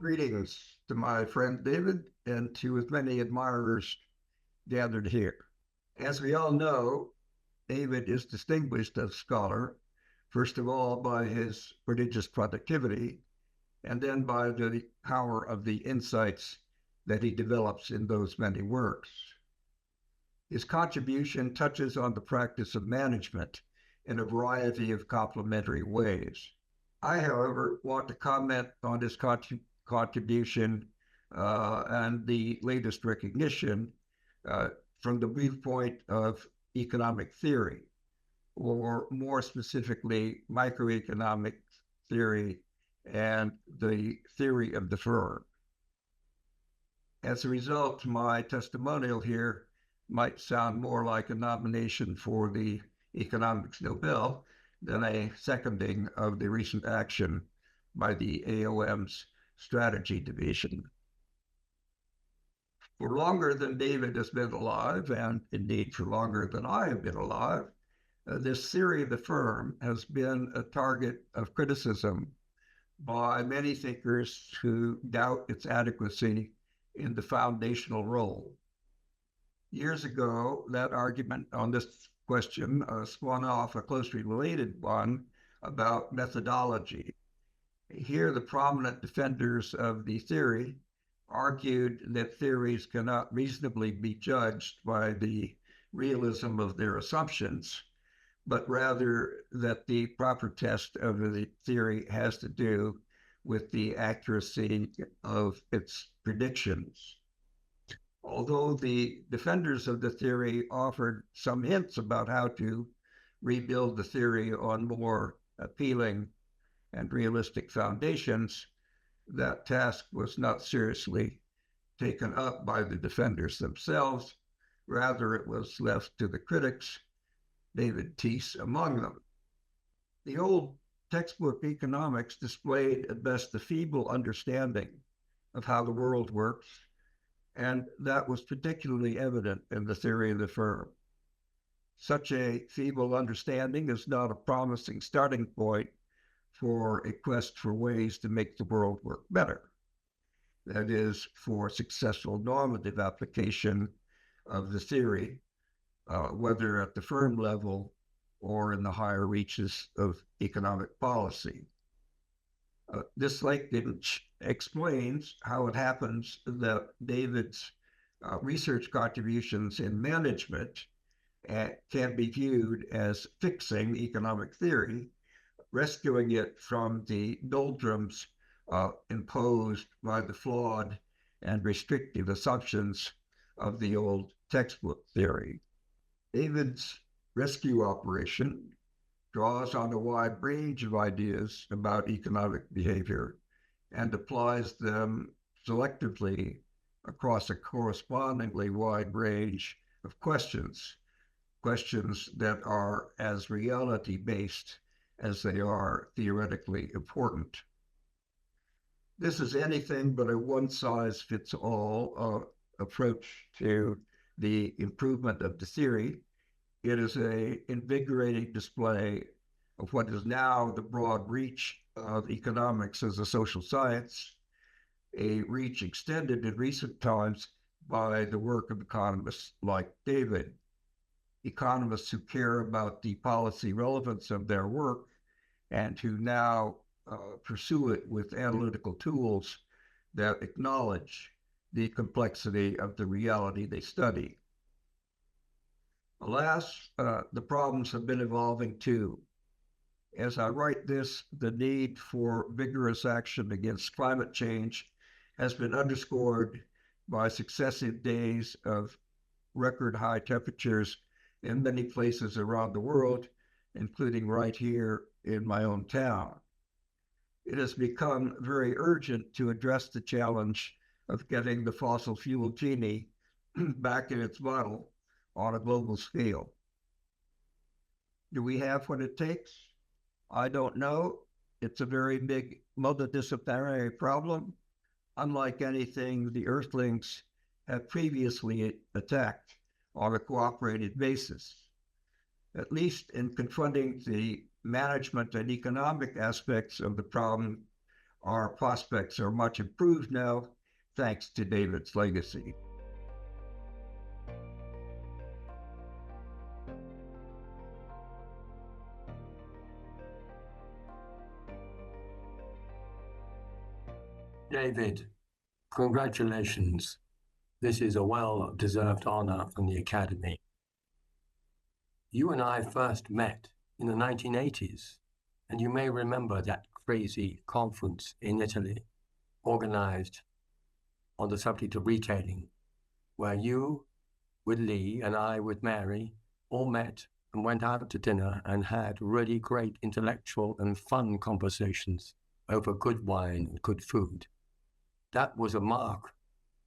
Greetings to my friend David and to his many admirers gathered here. As we all know, David is distinguished as a scholar, first of all by his prodigious productivity, and then by the power of the insights that he develops in those many works. His contribution touches on the practice of management in a variety of complementary ways. I, however, want to comment on his contribution and the latest recognition uh, from the viewpoint of economic theory, or more specifically, microeconomic theory and the theory of the firm. As a result, my testimonial here might sound more like a nomination for the Economics Nobel than a seconding of the recent action by the AOM's strategy division. For longer than David has been alive, and indeed for longer than I have been alive, this theory of the firm has been a target of criticism by many thinkers who doubt its adequacy in the foundational role. Years ago, that argument on this question spun off a closely related one about methodology. Here, the prominent defenders of the theory argued that theories cannot reasonably be judged by the realism of their assumptions, but rather that the proper test of the theory has to do with the accuracy of its predictions. Although the defenders of the theory offered some hints about how to rebuild the theory on more appealing and realistic foundations, that task was not seriously taken up by the defenders themselves. Rather, it was left to the critics, David Teece among them. The old textbook economics displayed at best a feeble understanding of how the world works, and that was particularly evident in the theory of the firm. Such a feeble understanding is not a promising starting point for a quest for ways to make the world work better. That is, for successful normative application of the theory, whether at the firm level or in the higher reaches of economic policy. This linkage explains how it happens that David's research contributions in management can be viewed as fixing economic theory, rescuing it from the doldrums imposed by the flawed and restrictive assumptions of the old textbook theory. David's rescue operation draws on a wide range of ideas about economic behavior and applies them selectively across a correspondingly wide range of questions that are as reality-based as they are theoretically important. This is anything but a one-size-fits-all approach to the improvement of the theory. It is an invigorating display of what is now the broad reach of economics as a social science, a reach extended in recent times by the work of economists like David, economists who care about the policy relevance of their work and who now pursue it with analytical tools that acknowledge the complexity of the reality they study. Alas, the problems have been evolving too. As I write this, the need for vigorous action against climate change has been underscored by successive days of record high temperatures in many places around the world, including right here in my own town. It has become very urgent to address the challenge of getting the fossil fuel genie back in its bottle on a global scale. Do we have what it takes? I don't know. It's a very big multidisciplinary problem, unlike anything the Earthlings have previously attacked on a cooperative basis. At least in confronting the management and economic aspects of the problem, Our prospects are much improved now, thanks to David's legacy. David, congratulations. This is a well-deserved honor from the Academy. You and I first met in the 1980s, and you may remember that crazy conference in Italy organized on the subject of retailing, where you with Lee and I with Mary all met and went out to dinner and had really great intellectual and fun conversations over good wine and good food. That was a mark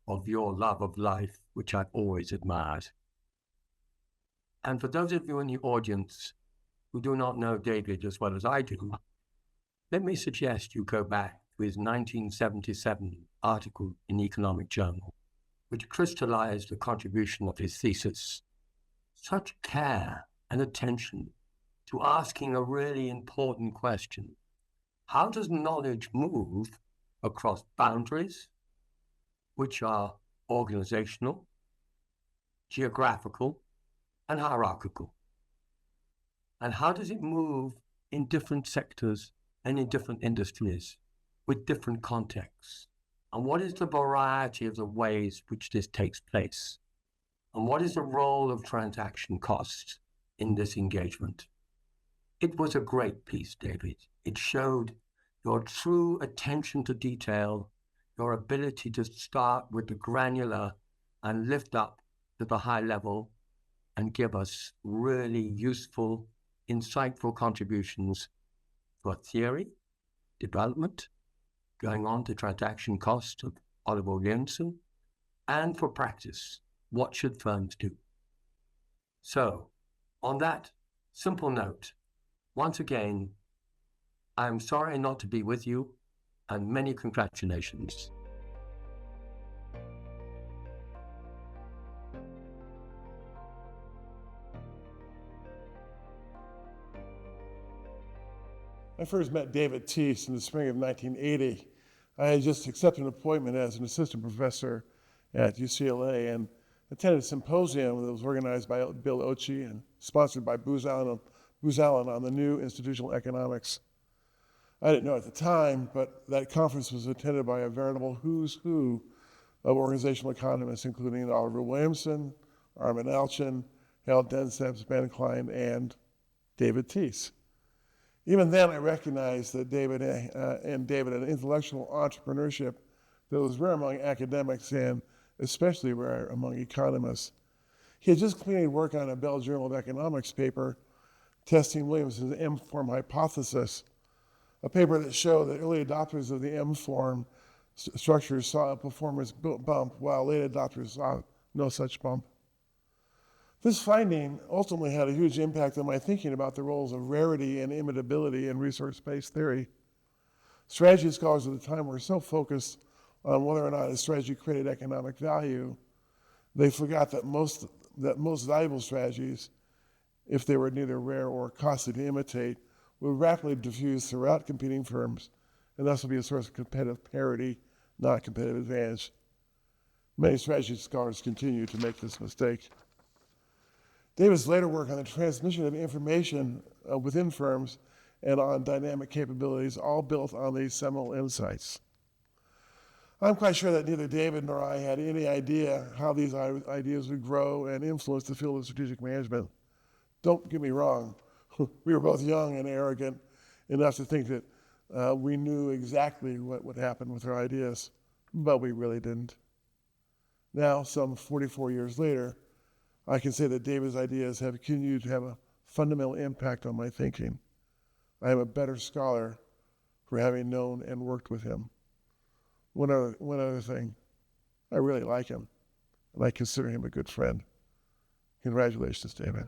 of your love of life, which I've always admired. And for those of you in the audience who do not know David as well as I do, let me suggest you go back to his 1977 article in Economic Journal, which crystallized the contribution of his thesis. Such care and attention to asking a really important question. How does knowledge move across boundaries, which are organizational, geographical, and hierarchical? And how does it move in different sectors and in different industries with different contexts? And what is the variety of the ways which this takes place? And what is the role of transaction costs in this engagement? It was a great piece, David. It showed your true attention to detail, your ability to start with the granular and lift up to the high level and give us really useful, insightful contributions for theory, development, going on to transaction costs of Oliver Williamson, and for practice. What should firms do? So, on that simple note, once again, I am sorry not to be with you, and many congratulations. I first met David Teece in the spring of 1980. I had just accepted an appointment as an assistant professor at UCLA and attended a symposium that was organized by Bill Ochi and sponsored by Booz Allen on the new institutional economics. I didn't know at the time, but that conference was attended by a veritable who's who of organizational economists, including Oliver Williamson, Armin Alchin, Hal Denseps, Ben Klein, and David Teece. Even then, I recognized that David had an intellectual entrepreneurship that was rare among academics and especially rare among economists. He had just completed work on a Bell Journal of Economics paper testing Williamson's M-form hypothesis, a paper that showed that early adopters of the M-form structures saw a performance bump while late adopters saw no such bump. This finding ultimately had a huge impact on my thinking about the roles of rarity and imitability in resource-based theory. Strategy scholars at the time were so focused on whether or not a strategy created economic value, they forgot that most valuable strategies, if they were neither rare or costly to imitate, would rapidly diffuse throughout competing firms, and thus would be a source of competitive parity, not competitive advantage. Many strategy scholars continue to make this mistake. David's later work on the transmission of information within firms and on dynamic capabilities all built on these seminal insights. I'm quite sure that neither David nor I had any idea how these ideas would grow and influence the field of strategic management. Don't get me wrong, we were both young and arrogant enough to think that we knew exactly what would happen with our ideas, but we really didn't. Now, some 44 years later, I can say that David's ideas have continued to have a fundamental impact on my thinking. I am a better scholar for having known and worked with him. One other thing, I really like him, and I consider him a good friend. Congratulations, David.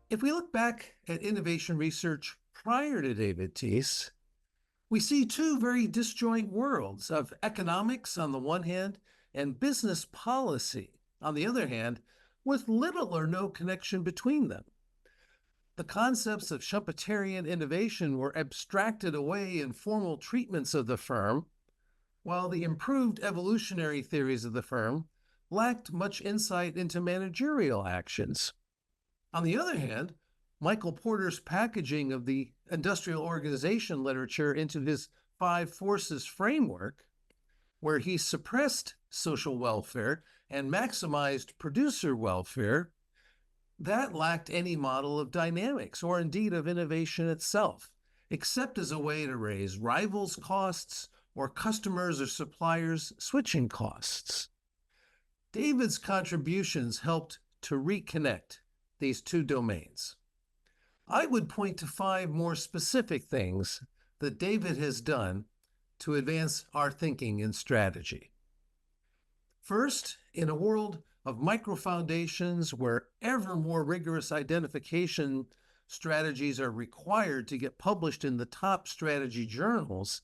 If we look back at innovation research prior to David Teece, We see two very disjoint worlds of economics on the one hand and business policy on the other hand, with little or no connection between them. The concepts of Schumpeterian innovation were abstracted away in formal treatments of the firm, while the improved evolutionary theories of the firm lacked much insight into managerial actions. On the other hand, Michael Porter's packaging of the industrial organization literature into his five forces framework, where he suppressed social welfare and maximized producer welfare, that lacked any model of dynamics or indeed of innovation itself, except as a way to raise rivals' costs or customers or suppliers' switching costs. David's contributions helped to reconnect these two domains. I would point to five more specific things that David has done to advance our thinking and strategy. First, in a world of micro-foundations where ever more rigorous identification strategies are required to get published in the top strategy journals,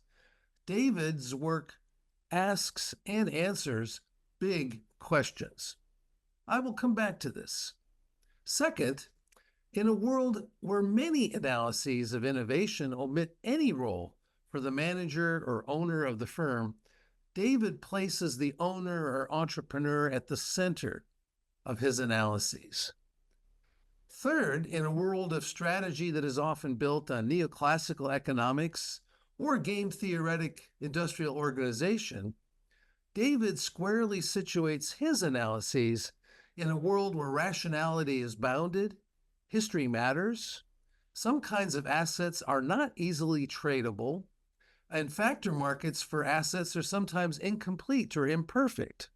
David's work asks and answers big questions. I will come back to this. Second, in a world where many analyses of innovation omit any role for the manager or owner of the firm, David places the owner or entrepreneur at the center of his analyses. Third, in a world of strategy that is often built on neoclassical economics or game theoretic industrial organization, David squarely situates his analyses in a world where rationality is bounded, history matters, some kinds of assets are not easily tradable, and factor markets for assets are sometimes incomplete or imperfect.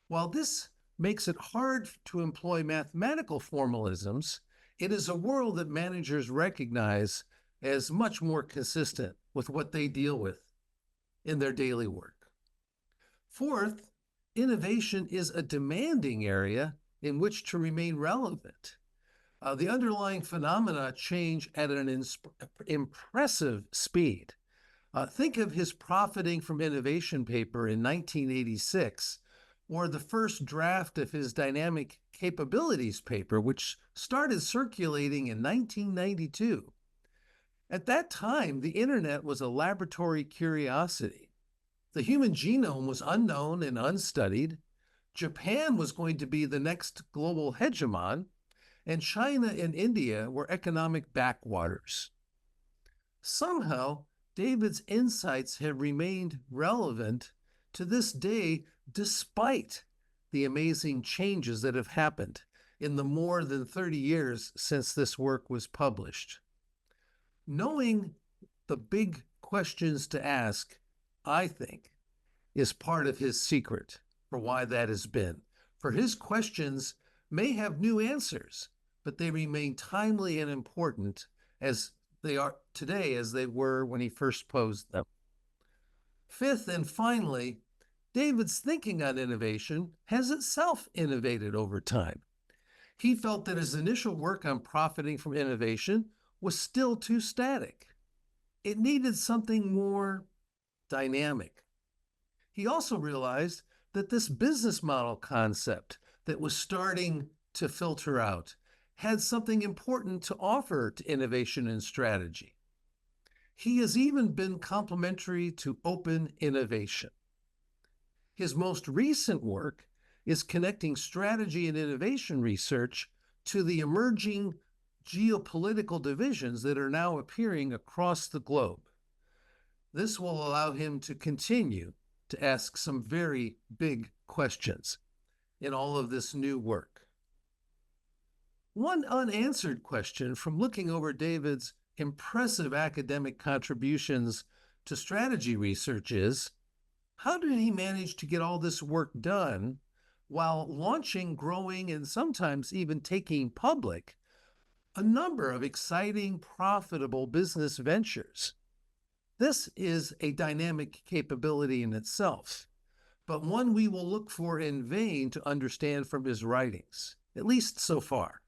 While this makes it hard to employ mathematical formalisms, it is a world that managers recognize as much more consistent with what they deal with in their daily work. Fourth, innovation is a demanding area in which to remain relevant. The underlying phenomena change at an impressive speed. Think of his Profiting from Innovation paper in 1986, or the first draft of his Dynamic Capabilities paper, which started circulating in 1992. At that time, the internet was a laboratory curiosity. The human genome was unknown and unstudied. Japan was going to be the next global hegemon, and China and India were economic backwaters. Somehow, David's insights have remained relevant to this day despite the amazing changes that have happened in the more than 30 years since this work was published. Knowing the big questions to ask, I think, is part of his secret for why that has been. For his questions may have new answers, but they remain timely and important as they are today as they were when he first posed them. Fifth and finally, David's thinking on innovation has itself innovated over time. He felt that his initial work on profiting from innovation was still too static. It needed something more dynamic. He also realized that this business model concept that was starting to filter out had something important to offer to innovation and strategy. He has even been complimentary to open innovation. His most recent work is connecting strategy and innovation research to the emerging geopolitical divisions that are now appearing across the globe. This will allow him to continue to ask some very big questions in all of this new work. One unanswered question from looking over David's impressive academic contributions to strategy research is, how did he manage to get all this work done while launching, growing, and sometimes even taking public a number of exciting, profitable business ventures? This is a dynamic capability in itself, but one we will look for in vain to understand from his writings, at least so far.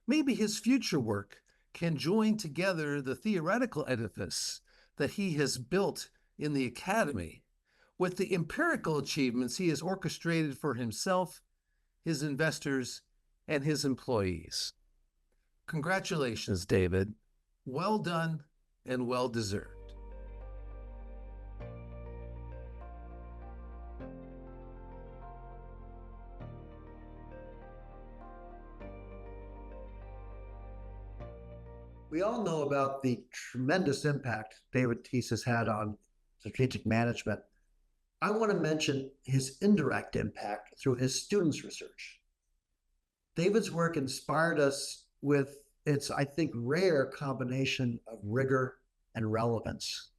Maybe his future work can join together the theoretical edifice that he has built in the academy with the empirical achievements he has orchestrated for himself, his investors, and his employees. Congratulations, David. Well done and well deserved. We all know about the tremendous impact David Teece has had on strategic management. I want to mention his indirect impact through his students' research. David's work inspired us with its, I think, rare combination of rigor and relevance.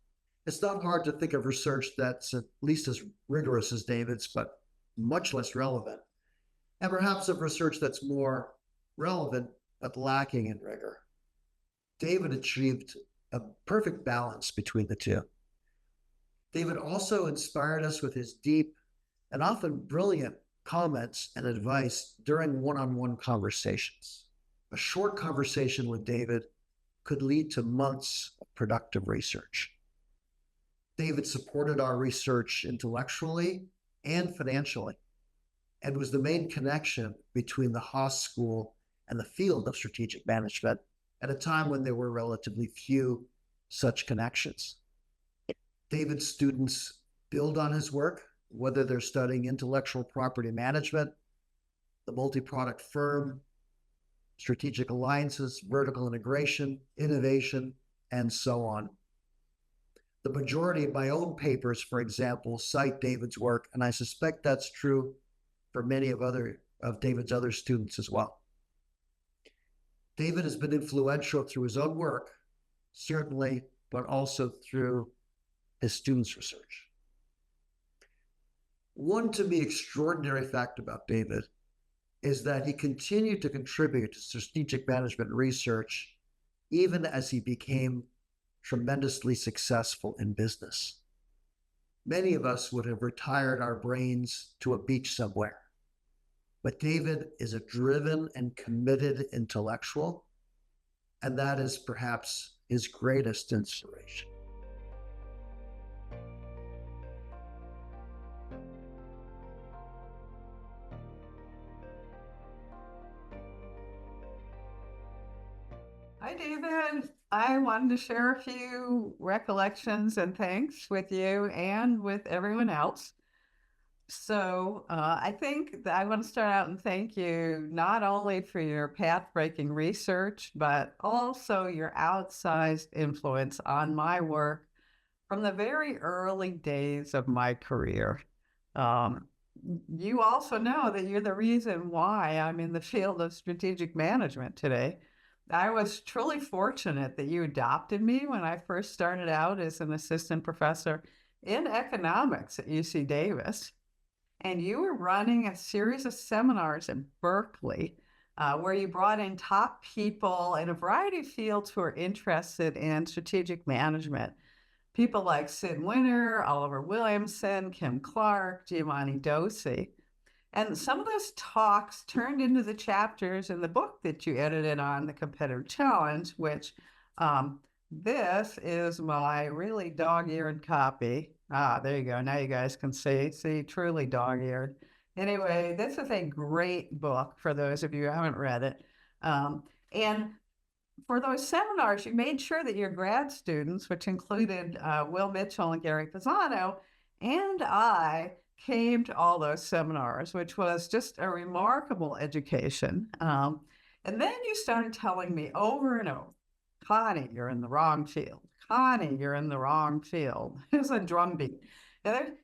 It's not hard to think of research that's at least as rigorous as David's, but much less relevant, and perhaps of research that's more relevant but lacking in rigor. David achieved a perfect balance between the two. David also inspired us with his deep and often brilliant comments and advice during one-on-one conversations. A short conversation with David could lead to months of productive research. David supported our research intellectually and financially, and was the main connection between the Haas School and the field of strategic management at a time when there were relatively few such connections. David's students build on his work, whether they're studying intellectual property management, the multi-product firm, strategic alliances, vertical integration, innovation, and so on. The majority of my own papers, for example, cite David's work, and I suspect that's true for many of David's other students as well. David has been influential through his own work, certainly, but also through his students' research. One, to me, extraordinary fact about David is that he continued to contribute to strategic management research even as he became tremendously successful in business. Many of us would have retired our brains to a beach somewhere. But David is a driven and committed intellectual, and that is perhaps his greatest inspiration. Hi, David. I wanted to share a few recollections and thanks with you and with everyone else. So I think that I want to start out and thank you not only for your path-breaking research, but also your outsized influence on my work from the very early days of my career. You also know that you're the reason why I'm in the field of strategic management today. I was truly fortunate that you adopted me when I first started out as an assistant professor in economics at UC Davis. And you were running a series of seminars in Berkeley where you brought in top people in a variety of fields who are interested in strategic management. People like Sid Winter, Oliver Williamson, Kim Clark, Giovanni Dossi. And some of those talks turned into the chapters in the book that you edited on the competitive challenge, which this is my really dog-eared copy. There you go. Now you guys can see, truly dog-eared. Anyway, this is a great book for those of you who haven't read it. And for those seminars, you made sure that your grad students, which included Will Mitchell and Gary Pisano, and I came to all those seminars, which was just a remarkable education. And then you started telling me over and over, Connie, you're in the wrong field. Connie, you're in the wrong field. It's a drumbeat.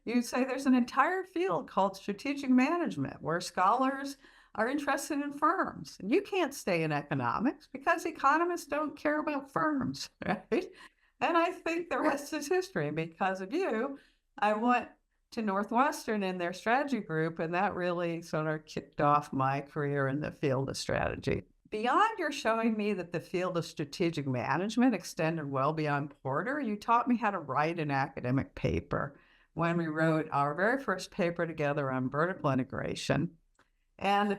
You say there's an entire field called strategic management where scholars are interested in firms. And you can't stay in economics because economists don't care about firms, right? And I think the rest is history. Because of you, I went to Northwestern in their strategy group, and that really sort of kicked off my career in the field of strategy. Beyond your showing me that the field of strategic management extended well beyond Porter, you taught me how to write an academic paper when we wrote our very first paper together on vertical integration. And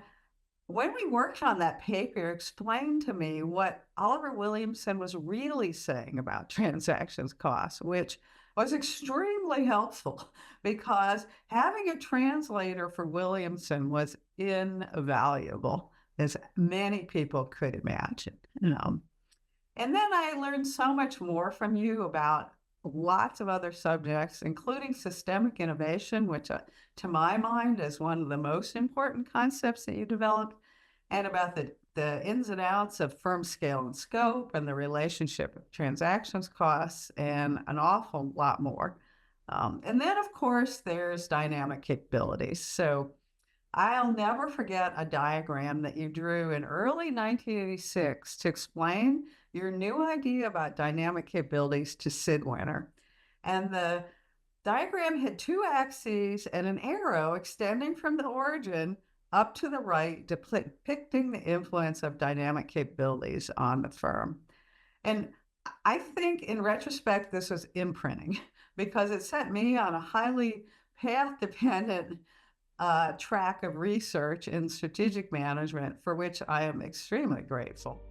when we worked on that paper, explained to me what Oliver Williamson was really saying about transactions costs, which was extremely helpful because having a translator for Williamson was invaluable, as many people could imagine. And then I learned so much more from you about lots of other subjects, including systemic innovation, which to my mind is one of the most important concepts that you developed, and about the ins and outs of firm scale and scope and the relationship of transactions costs and an awful lot more. And then, of course, there's dynamic capabilities. So I'll never forget a diagram that you drew in early 1986 to explain your new idea about dynamic capabilities to Sid Winter. And the diagram had two axes and an arrow extending from the origin up to the right, depicting the influence of dynamic capabilities on the firm. And I think in retrospect, this was imprinting because it set me on a highly path dependent track of research in strategic management, for which I am extremely grateful.